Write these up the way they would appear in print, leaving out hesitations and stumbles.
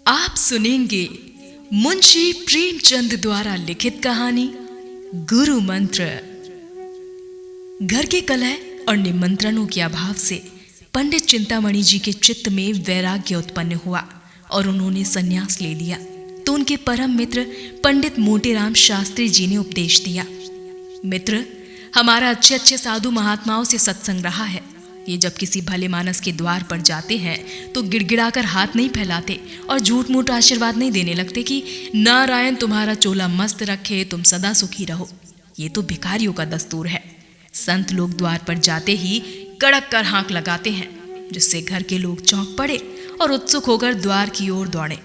आप सुनेंगे मुंशी प्रेमचंद द्वारा लिखित कहानी गुरु मंत्र। घर के कलह और निमंत्रणों के अभाव से पंडित चिंतामणि जी के चित्त में वैराग्य उत्पन्न हुआ और उन्होंने संन्यास ले लिया। तो उनके परम मित्र पंडित मोटेराम शास्त्री जी ने उपदेश दिया, मित्र, हमारा अच्छे अच्छे साधु महात्माओं से सत्संग रहा है। ये जब किसी भले मानस के द्वार पर जाते हैं तो गिड़गिड़ाकर हाथ नहीं फैलाते और झूठ मूठ आशीर्वाद नहीं देने लगते कि नारायण तुम्हारा चोला मस्त रखे, तुम सदा सुखी रहो। ये तो भिखारियों का दस्तूर है। संत लोग द्वार पर जाते ही कड़क कर हाँक लगाते हैं, जिससे घर के लोग चौंक पड़े और उत्सुक होकर द्वार की ओर दौड़े।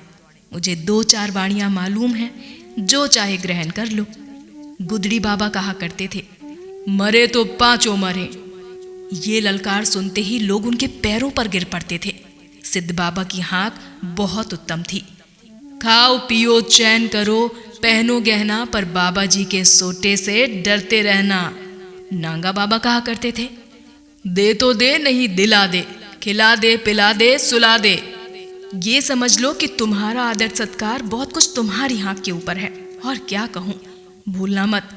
मुझे 2-4 वाणियां मालूम हैं, जो चाहे ग्रहण कर लो। गुदड़ी बाबा कहा करते थे, मरे तो पांचों मरे। ये ललकार सुनते ही लोग उनके पैरों पर गिर पड़ते थे। सिद्ध बाबा की हाँक बहुत उत्तम थी। खाओ पियो चैन करो, पहनो गहना, पर बाबा जी के सोटे से डरते रहना। नांगा बाबा कहा करते थे, दे तो दे, नहीं दिला दे, खिला दे, पिला दे, सुला दे। ये समझ लो कि तुम्हारा आदर सत्कार बहुत कुछ तुम्हारी हाँक के ऊपर है। और क्या कहूँ, भूलना मत,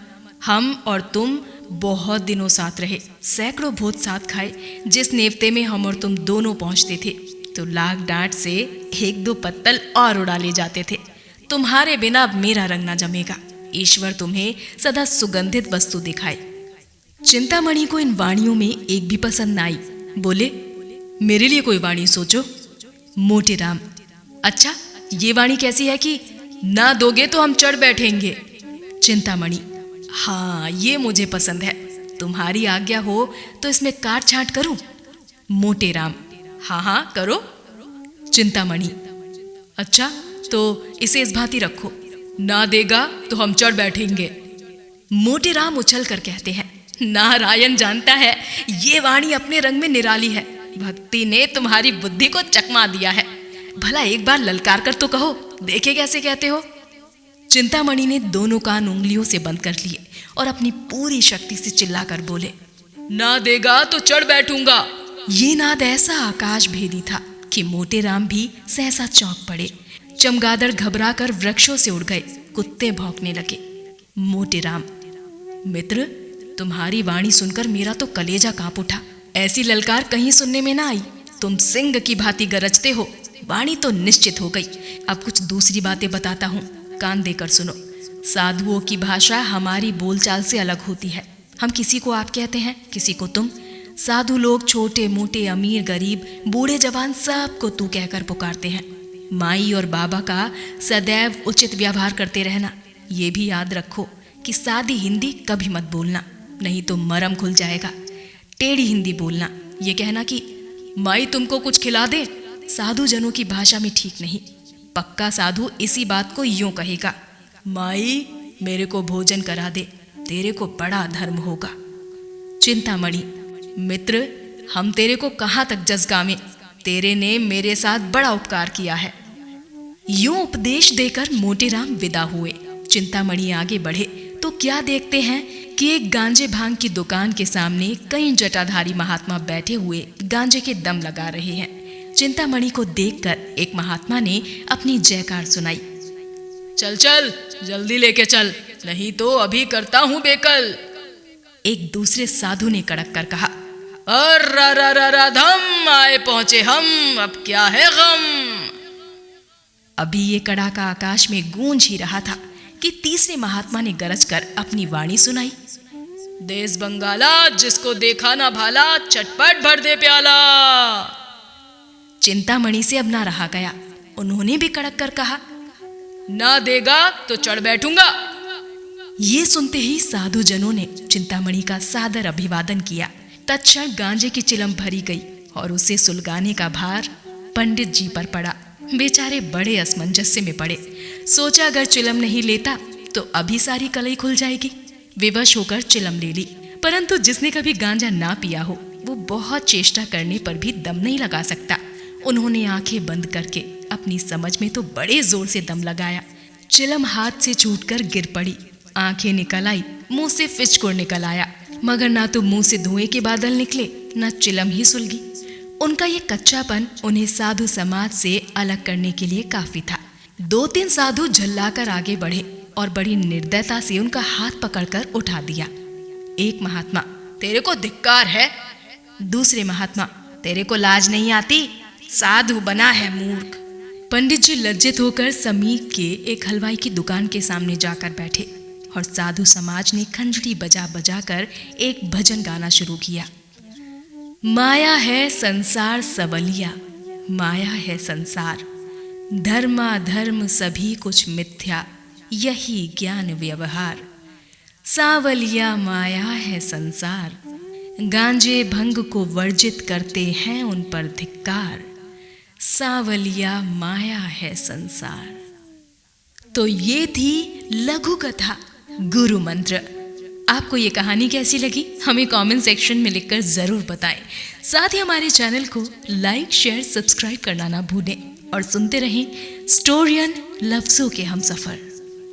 हम और तुम बहुत दिनों साथ रहे, सैकड़ों भोज साथ खाए। जिस नेवते में हम और तुम दोनों पहुंचते थे तो लाख डांट से 1-2 पत्तल और उड़ा ले जाते थे। तुम्हारे बिना अब मेरा रंग ना जमेगा। ईश्वर तुम्हें सदा सुगंधित वस्तु दिखाए। चिंतामणि को इन वाणियों में एक भी पसंद न आई। बोले, मेरे लिए कोई वाणी सोचो। मोटेराम, अच्छा, ये वाणी कैसी है कि ना दोगे तो हम चढ़ बैठेंगे। चिंतामणि, हाँ, ये मुझे पसंद है। तुम्हारी आज्ञा हो तो इसमें काट छांट करूं। मोटेराम, हाँ हाँ करो। चिंतामणि, अच्छा, तो इसे इस भांति रखो, ना देगा तो हम चढ़ बैठेंगे। मोटेराम उछल कर कहते हैं, नारायण जानता है, ये वाणी अपने रंग में निराली है। भक्ति ने तुम्हारी बुद्धि को चकमा दिया है। भला एक बार ललकार कर तो कहो, देखे कैसे कहते हो। चिंतामणि ने दोनों कान उंगलियों से बंद कर लिए और अपनी पूरी शक्ति से चिल्लाकर बोले, ना देगा तो चढ़ बैठूंगा। ये नाद ऐसा आकाश भेदी था कि मोटेराम भी सहसा चौंक पड़े। चमगादड़ घबराकर वृक्षों से उड़ गए, कुत्ते भौंकने लगे। मोटेराम, मित्र, तुम्हारी वाणी सुनकर मेरा तो कलेजा कांप उठा। ऐसी ललकार कहीं सुनने में ना आई। तुम सिंह की भांति गरजते हो। वाणी तो निश्चित हो गई। अब कुछ दूसरी बातें बताता हूँ, कान देकर सुनो। साधुओं की भाषा हमारी बोलचाल से अलग होती है। हम किसी को आप कहते हैं, किसी को तुम। साधु लोग छोटे मोटे, अमीर गरीब, बूढ़े जवान, सबको तू कहकर पुकारते हैं। माई और बाबा का सदैव उचित व्यवहार करते रहना। ये भी याद रखो कि सादी हिंदी कभी मत बोलना, नहीं तो मरम खुल जाएगा। टेढ़ी हिंदी बोलना, ये कहना कि माई तुमको कुछ खिला दे, साधु जनों की भाषा में ठीक नहीं। पक्का साधु इसी बात को यूं कहेगा, माई मेरे को भोजन करा दे, तेरे को बड़ा धर्म होगा। चिंतामणि, मित्र, हम तेरे को कहाँ तक जसगावें, तेरे ने मेरे साथ बड़ा उपकार किया है। यूं उपदेश देकर मोटेराम विदा हुए। चिंतामणि आगे बढ़े तो क्या देखते हैं कि एक गांजे भांग की दुकान के सामने कई जटाधारी महात्मा बैठे हुए गांजे के दम लगा रहे हैं। चिंतामणि को देखकर एक महात्मा ने अपनी जयकार सुनाई, चल चल, जल्दी लेके चल, नहीं तो अभी करता हूं बेकल। एक दूसरे साधु ने कड़क कर कहा, धम, आए पहुंचे हम, अब क्या है गम। अभी ये कड़ाका आकाश में गूंज ही रहा था कि तीसरे महात्मा ने गरज कर अपनी वाणी सुनाई, देश बंगाला, जिसको देखा ना भाला, चटपट भर दे प्याला। चिंतामणि से अब ना रहा गया। उन्होंने भी कड़क कर कहा, ना देगा तो चढ़ बैठूंगा। ये सुनते ही साधु जनों ने चिंतामणि का सादर अभिवादन किया। तत्क्षण गांजे की चिलम भरी गई और उसे सुलगाने का भार पंडित जी पर पड़ा। बेचारे बड़े असमंजस्य में पड़े। सोचा अगर चिलम नहीं लेता तो अभी सारी कलई खुल जाएगी। विवश होकर चिलम ले ली, परंतु जिसने कभी गांजा ना पिया हो वो बहुत चेष्टा करने पर भी दम नहीं लगा सकता। उन्होंने आंखें बंद करके अपनी समझ में तो बड़े जोर से दम लगाया। चिलम हाथ से छूटकर गिर पड़ी। आंखें निकल आई, मुंह से फिचकोर निकल आया, मगर ना तो मुंह से धुएं के बादल निकले, ना चिलम ही सुलगी। उनका ये कच्चापन उन्हें साधु समाज से अलग करने के लिए काफी था। 2-3 साधु झल्लाकर आगे बढ़े और बड़ी निर्दयता से उनका हाथ पकड़कर उठा दिया। एक महात्मा, तेरे को धिक्कार है। दूसरे महात्मा, तेरे को लाज नहीं आती, साधु बना है मूर्ख। पंडित जी लज्जित होकर समीप के एक हलवाई की दुकान के सामने जाकर बैठे और साधु समाज ने खंजड़ी बजा बजा कर एक भजन गाना शुरू किया। माया है संसार सबलिया, माया है संसार, धर्माधर्म सभी कुछ मिथ्या, यही ज्ञान व्यवहार। सावलिया माया है संसार, गांजे भंग को वर्जित करते हैं उन पर धिक्कार। सावलिया माया है संसार। तो ये थी लघु कथा गुरु मंत्र। आपको ये कहानी कैसी लगी हमें कमेंट सेक्शन में लिखकर जरूर बताएं। साथ ही हमारे चैनल को लाइक, शेयर, सब्सक्राइब करना ना भूलें और सुनते रहें स्टोरियन लफ्जों के हमसफर।